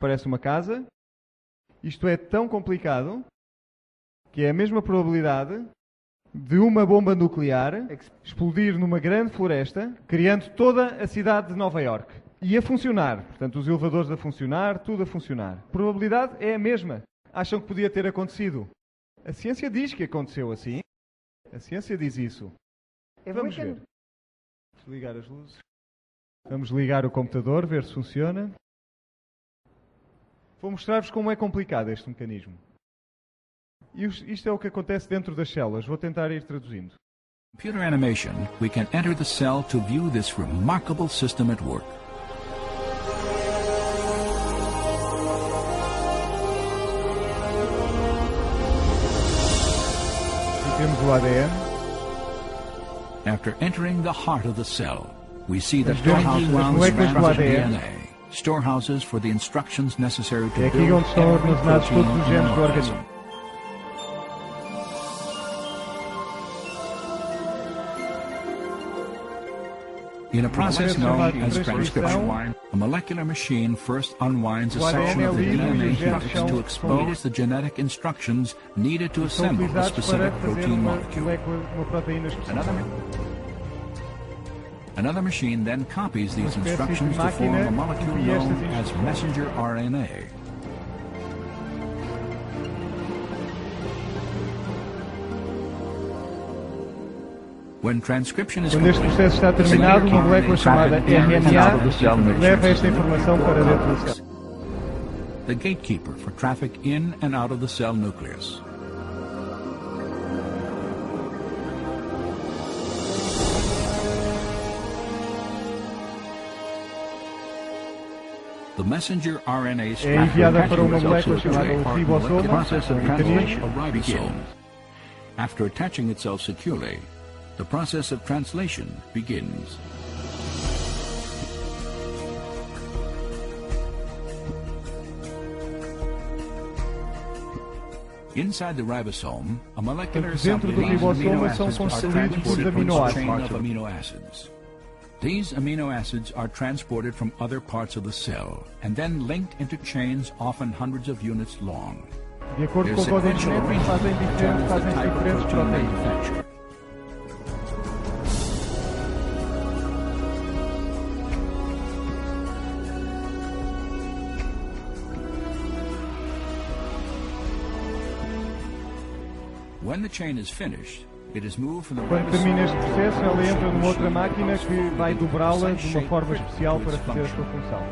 parece uma casa. Isto é tão complicado que é a mesma probabilidade de uma bomba nuclear explodir numa grande floresta, criando toda a cidade de Nova Iorque. E a funcionar. Portanto, os elevadores a funcionar, tudo a funcionar. A probabilidade é a mesma. Acham que podia ter acontecido? A ciência diz que aconteceu assim. A ciência diz isso. Vamos ver. Vamos ligar as luzes. Vamos ligar o computador, ver se funciona. Vou mostrar-vos como é complicado este mecanismo. E isto é o que acontece dentro das células. Vou tentar ir traduzindo. Computer animation, we can enter the cell to view this remarkable system at work. Aqui temos o ADN. After entering the heart of the cell, we see the As moléculas do ADN. DNA, storehouses for the instructions necessary to É aqui build onde estão every armazenados todos protein os in genes the do organism. organismo. In a process known as transcription, transcrição, a molecular machine first unwinds a o ADN section é of the lido e DNA os genes helix são to expose the genetic instructions needed to são assemble a utilizados para specific fazer protein uma molecule. proteína específica. Another machine then copies these Uma espécie de instructions to form máquina a molecule copia estas known as instruções. messenger RNA. When transcription is Quando este complete, processo está terminado, uma molécula chamada RNA leva esta informação para dentro da célula. the gatekeeper for traffic in and out of the cell nucleus. The messenger RNA É enviada para uma structure molécula chamada o ribossoma, process of mecanismo. translation begins. After attaching itself securely, the process of translation begins. Inside the ribosome, a molecular Dentro do ribossoma são construídos por amino acids. These amino acids are transported from other parts of the cell and then linked into chains often hundreds of units long. De acordo Their com o código sequential genético, arrangement determines the fazem type of diferentes protein proteínas. manufactured. When the chain is finished, it is moved from the Quando termina este ribosome processo, to a ela entra numa outra machine máquina que vai dobrá-la de uma precise forma shape especial to para its fazer a sua function. função.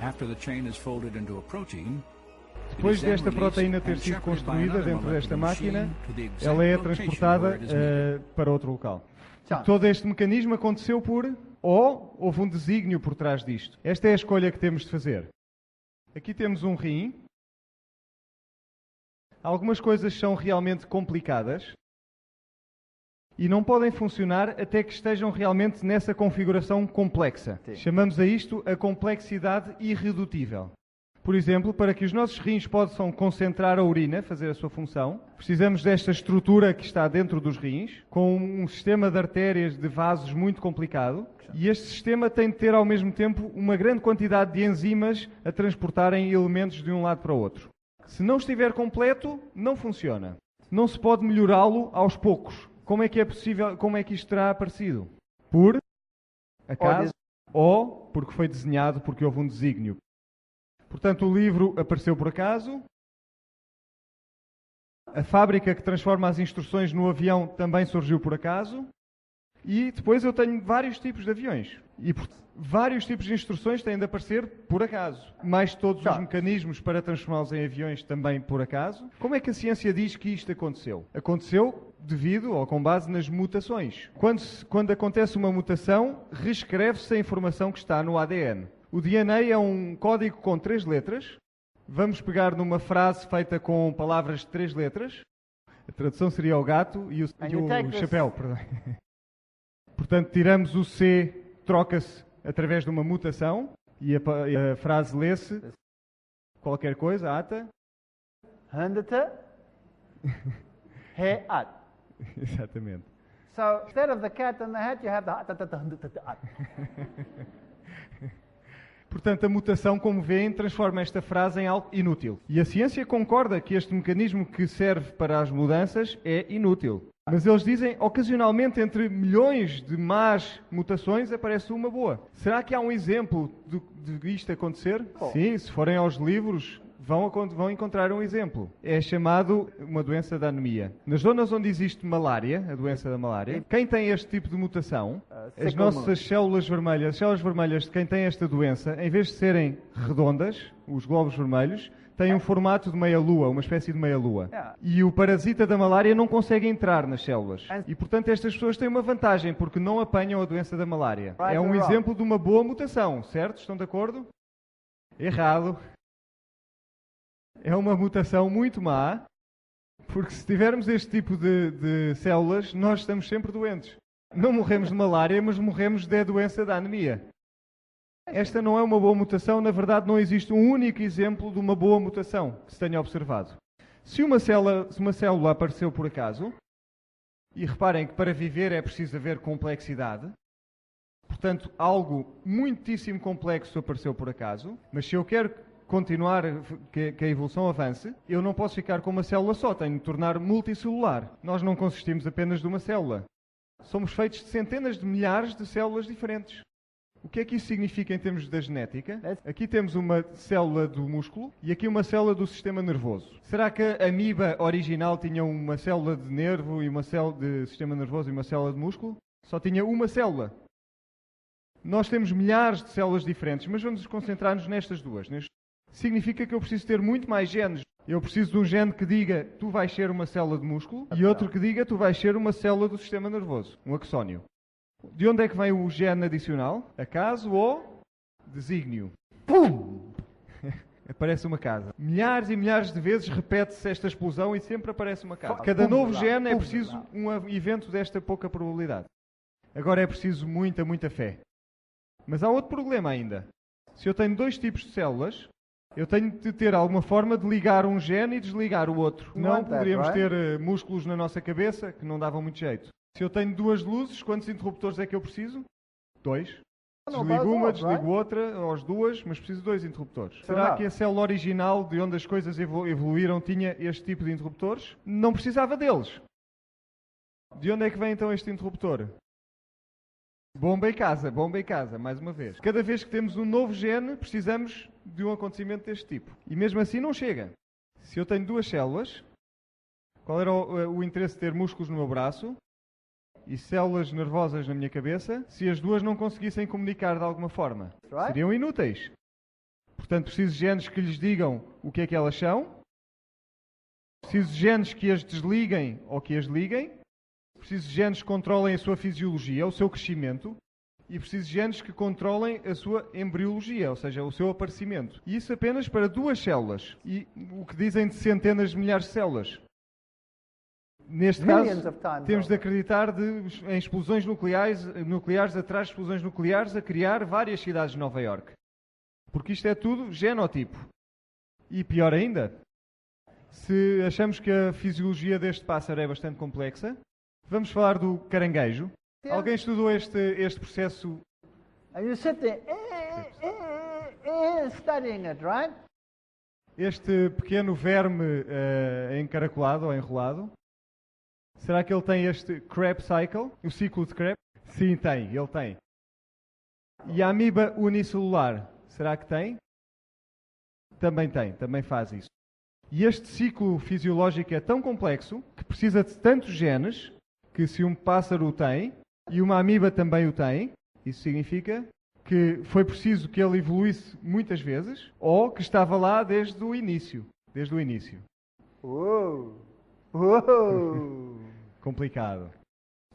After the chain is folded into a protein, Depois desta proteína ter sido construída dentro desta máquina, ela é transportada para outro local. Todo este mecanismo aconteceu ou houve um desígnio por trás disto. Esta é a escolha que temos de fazer. Aqui temos um rim. Algumas coisas são realmente complicadas e não podem funcionar até que estejam realmente nessa configuração complexa. Sim. Chamamos a isto a complexidade irredutível. Por exemplo, para que os nossos rins possam concentrar a urina, fazer a sua função, precisamos desta estrutura que está dentro dos rins, com um sistema de artérias, de vasos muito complicado, e este sistema tem de ter ao mesmo tempo uma grande quantidade de enzimas a transportarem elementos de um lado para o outro. Se não estiver completo, não funciona. Não se pode melhorá-lo aos poucos. Como é que é possível, como é que isto terá aparecido? Por acaso ou porque foi desenhado, porque houve um desígnio. Portanto, o livro apareceu por acaso. A fábrica que transforma as instruções no avião também surgiu por acaso. E depois eu tenho vários tipos de aviões. E vários tipos de instruções têm de aparecer por acaso. Mais todos os mecanismos para transformá-los em aviões também por acaso. Como é que a ciência diz que isto aconteceu? Aconteceu devido ou com base nas mutações. Quando acontece uma mutação, reescreve-se a informação que está no ADN. O DNA é um código com 3 letras. Vamos pegar numa frase feita com palavras de 3 letras. A tradução seria o gato e o chapéu. Perdão. Portanto, tiramos o C, troca-se através de uma mutação e a frase lê-se qualquer coisa, ata. Handete, he at. Exatamente. So instead of the cat and the hat, you have the at. Portanto, a mutação, como veem, transforma esta frase em algo inútil. E a ciência concorda que este mecanismo que serve para as mudanças é inútil. Mas eles dizem, ocasionalmente, entre milhões de más mutações, aparece uma boa. Será que há um exemplo de isto acontecer? Sim, se forem aos livros, vão encontrar um exemplo. É chamado uma doença da anemia. Nas zonas onde existe malária, a doença da malária, quem tem este tipo de mutação, as nossas células vermelhas de quem tem esta doença, em vez de serem redondas, os glóbulos vermelhos, têm um formato de meia-lua, uma espécie de meia-lua. E o parasita da malária não consegue entrar nas células. E, portanto, estas pessoas têm uma vantagem, porque não apanham a doença da malária. É um exemplo de uma boa mutação, certo? Estão de acordo? Errado. É uma mutação muito má, porque se tivermos este tipo de células, nós estamos sempre doentes. Não morremos de malária, mas morremos da doença da anemia. Esta não é uma boa mutação, na verdade não existe um único exemplo de uma boa mutação que se tenha observado. Se uma célula apareceu por acaso, e reparem que para viver é preciso haver complexidade, portanto algo muitíssimo complexo apareceu por acaso, mas se eu quero continuar que a evolução avance, eu não posso ficar com uma célula só, tenho de tornar multicelular. Nós não consistimos apenas de uma célula. Somos feitos de centenas de milhares de células diferentes. O que é que isso significa em termos da genética? Aqui temos uma célula do músculo e aqui uma célula do sistema nervoso. Será que a amiba original tinha uma célula de nervo e uma célula de sistema nervoso e uma célula de músculo? Só tinha uma célula. Nós temos milhares de células diferentes, mas vamos concentrar-nos nestas duas. Significa que eu preciso ter muito mais genes. Eu preciso de um gene que diga tu vais ser uma célula de músculo e outro que diga tu vais ser uma célula do sistema nervoso, um axónio. De onde é que vem o gene adicional? Acaso ou desígnio? Pum! Aparece uma casa. Milhares e milhares de vezes repete-se esta explosão e sempre aparece uma casa. Cada novo gene é preciso um evento desta pouca probabilidade. Agora é preciso muita fé. Mas há outro problema ainda. Se eu tenho dois tipos de células, eu tenho de ter alguma forma de ligar um gene e desligar o outro. Não poderíamos ter músculos na nossa cabeça, que não davam muito jeito. Se eu tenho duas luzes, quantos interruptores é que eu preciso? 2. Desligo uma, desligo outra, ou as duas, mas preciso de 2 interruptores. Será que a célula original, de onde as coisas evoluíram, tinha este tipo de interruptores? Não precisava deles. De onde é que vem então este interruptor? Bomba em casa, mais uma vez. Cada vez que temos um novo gene, precisamos de um acontecimento deste tipo. E mesmo assim não chega. Se eu tenho duas células, qual era o interesse de ter músculos no meu braço e células nervosas na minha cabeça, se as duas não conseguissem comunicar de alguma forma? Seriam inúteis. Portanto, preciso de genes que lhes digam o que é que elas são, preciso de genes que as desliguem ou que as liguem, preciso de genes que controlem a sua fisiologia, o seu crescimento, e preciso de genes que controlem a sua embriologia, ou seja, o seu aparecimento. E isso apenas para duas células. E o que dizem de centenas de milhares de células. Neste caso, temos de acreditar em explosões nucleares atrás de explosões nucleares a criar várias cidades de Nova Iorque. Porque isto é tudo genotipo. E pior ainda, se achamos que a fisiologia deste pássaro é bastante complexa, vamos falar do caranguejo. Alguém estudou este processo? You sit there studying it, right? Este pequeno verme encaracolado ou enrolado. Será que ele tem este Krebs cycle? O ciclo de Krebs? Sim, ele tem. E a amiba unicelular, será que tem? Também faz isso. E este ciclo fisiológico é tão complexo que precisa de tantos genes que se um pássaro o tem e uma amiba também o tem, isso significa que foi preciso que ele evoluísse muitas vezes ou que estava lá desde o início. Uou! Complicado.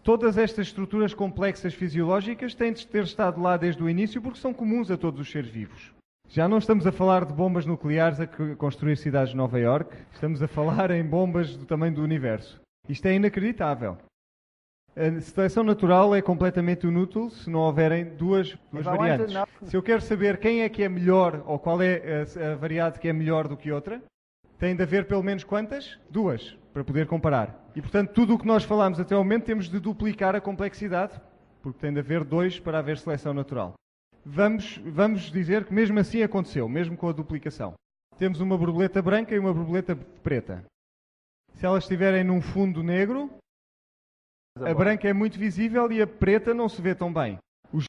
Todas estas estruturas complexas fisiológicas têm de ter estado lá desde o início porque são comuns a todos os seres vivos. Já não estamos a falar de bombas nucleares a construir cidades de Nova Iorque, estamos a falar em bombas do tamanho do universo. Isto é inacreditável. A seleção natural é completamente inútil se não houverem duas variantes. Se eu quero saber quem é que é melhor ou qual é a variedade que é melhor do que outra, tem de haver pelo menos quantas? Duas, para poder comparar. E, portanto, tudo o que nós falámos até ao momento temos de duplicar a complexidade, porque tem de haver dois para haver seleção natural. Vamos dizer que mesmo assim aconteceu, mesmo com a duplicação. Temos uma borboleta branca e uma borboleta preta. Se elas estiverem num fundo negro, a branca é muito visível e a preta não se vê tão bem.